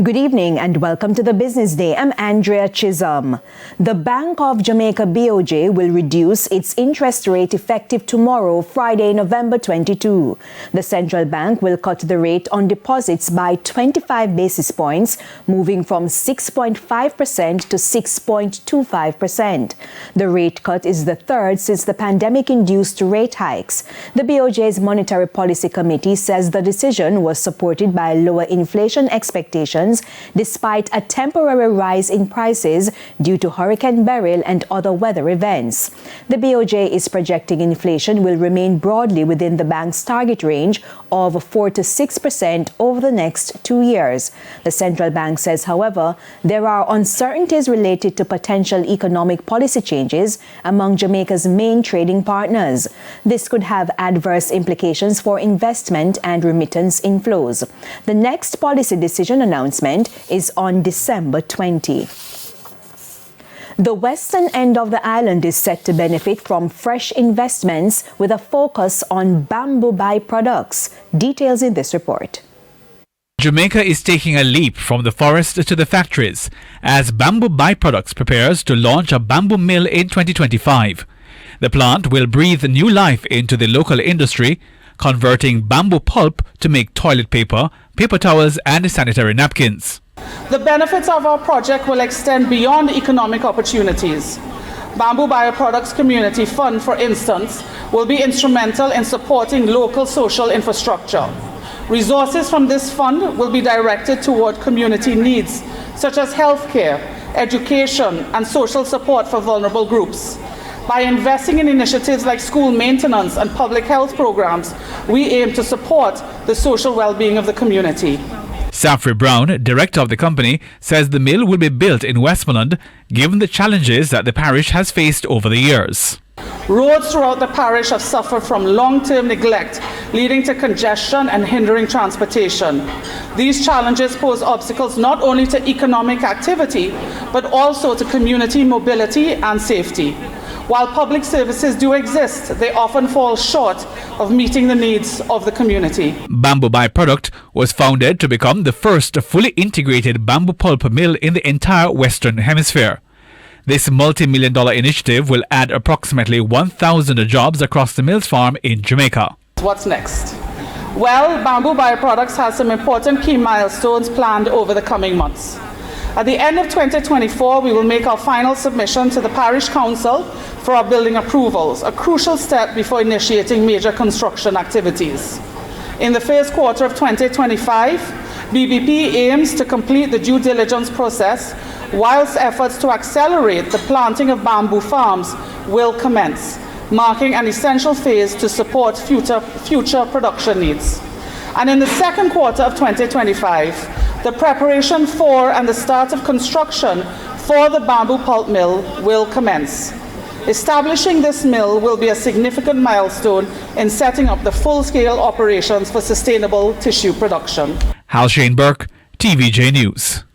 Good evening and welcome to the Business Day. I'm Andrea Chisholm. The Bank of Jamaica BOJ will reduce its interest rate effective tomorrow, Friday, November 22. The central bank will cut the rate on deposits by 25 basis points, moving from 6.5% to 6.25%. The rate cut is the third since the pandemic-induced rate hikes. The BOJ's Monetary Policy Committee says the decision was supported by lower inflation expectations despite a temporary rise in prices due to Hurricane Beryl and other weather events. The BOJ is projecting inflation will remain broadly within the bank's target range of 4 to 6% over the next 2 years. The central bank says, however, there are uncertainties related to potential economic policy changes among Jamaica's main trading partners. This could have adverse implications for investment and remittance inflows. The next policy decision announcement is on December 20. The western end of the island is set to benefit from fresh investments with a focus on bamboo byproducts. Details in this report. Jamaica is taking a leap from the forest to the factories as Bamboo Byproducts prepares to launch a bamboo mill in 2025. The plant will breathe new life into the local industry, converting bamboo pulp to make toilet paper, paper towels and sanitary napkins. The benefits of our project will extend beyond economic opportunities. Bamboo Bioproducts Community Fund, for instance, will be instrumental in supporting local social infrastructure. Resources from this fund will be directed toward community needs, such as healthcare, education, and social support for vulnerable groups. By investing in initiatives like school maintenance and public health programs, we aim to support the social well-being of the community. Safri Brown, director of the company, says the mill will be built in Westmoreland, given the challenges that the parish has faced over the years. Roads throughout the parish have suffered from long-term neglect, leading to congestion and hindering transportation. These challenges pose obstacles not only to economic activity, but also to community mobility and safety. While public services do exist, they often fall short of meeting the needs of the community. Bamboo Byproduct was founded to become the first fully integrated bamboo pulp mill in the entire Western Hemisphere. This multi-million-dollar initiative will add approximately 1,000 jobs across the mill's farm in Jamaica. What's next? Well, Bamboo Bioproducts has some important key milestones planned over the coming months. At the end of 2024, we will make our final submission to the Parish Council for our building approvals, a crucial step before initiating major construction activities. In the first quarter of 2025, BBP aims to complete the due diligence process, whilst efforts to accelerate the planting of bamboo farms will commence, marking an essential phase to support future production needs. And in the second quarter of 2025, the preparation for and the start of construction for the bamboo pulp mill will commence. Establishing this mill will be a significant milestone in setting up the full-scale operations for sustainable tissue production. Hal Shane Burke, TVJ News.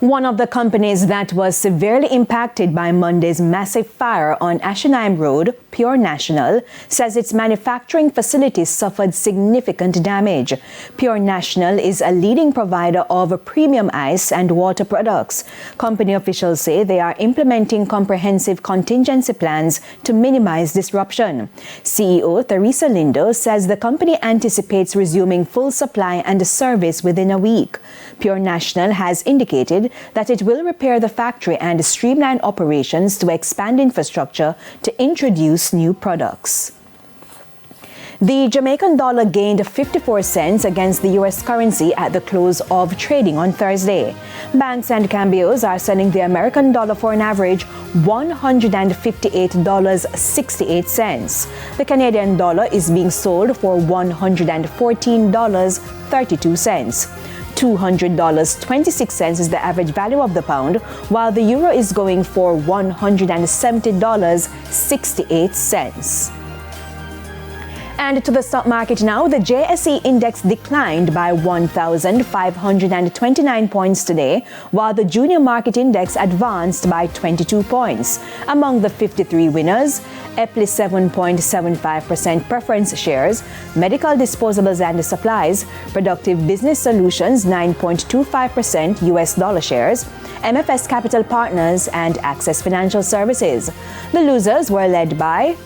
One of the companies that was severely impacted by Monday's massive fire on Ashenheim Road, Pure National, says its manufacturing facilities suffered significant damage. Pure National is a leading provider of premium ice and water products. Company officials say they are implementing comprehensive contingency plans to minimize disruption. CEO Theresa Lindo says the company anticipates resuming full supply and service within a week. Pure National has indicated that it will repair the factory and streamline operations to expand infrastructure to introduce new products. The Jamaican dollar gained 54 cents against the U.S. currency at the close of trading on Thursday. Banks and cambios are selling the American dollar for an average $158.68. The Canadian dollar is being sold for $114.32. $200.26 is the average value of the pound, while the euro is going for $170.68. And to the stock market now, the JSE index declined by 1,529 points today, while the junior market index advanced by 22 points. Among the 53 winners, Epley 7.75% preference shares, medical disposables and supplies, Productive Business Solutions 9.25% US dollar shares, MFS Capital Partners and Access Financial Services. The losers were led by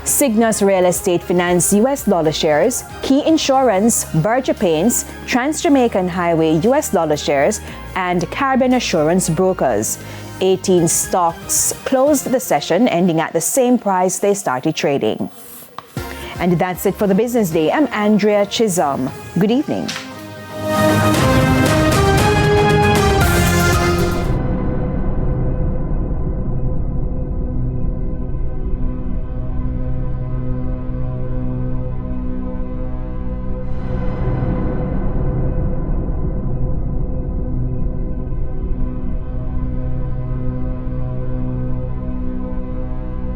Cygnus Real Estate Finance US dollar shares, Key Insurance, Berger Paints, Trans Jamaican Highway US dollar shares, and Caribbean Assurance Brokers. 18 stocks closed the session, ending at the same price they started trading. And that's it for the Business Day. I'm Andrea Chisholm. Good evening.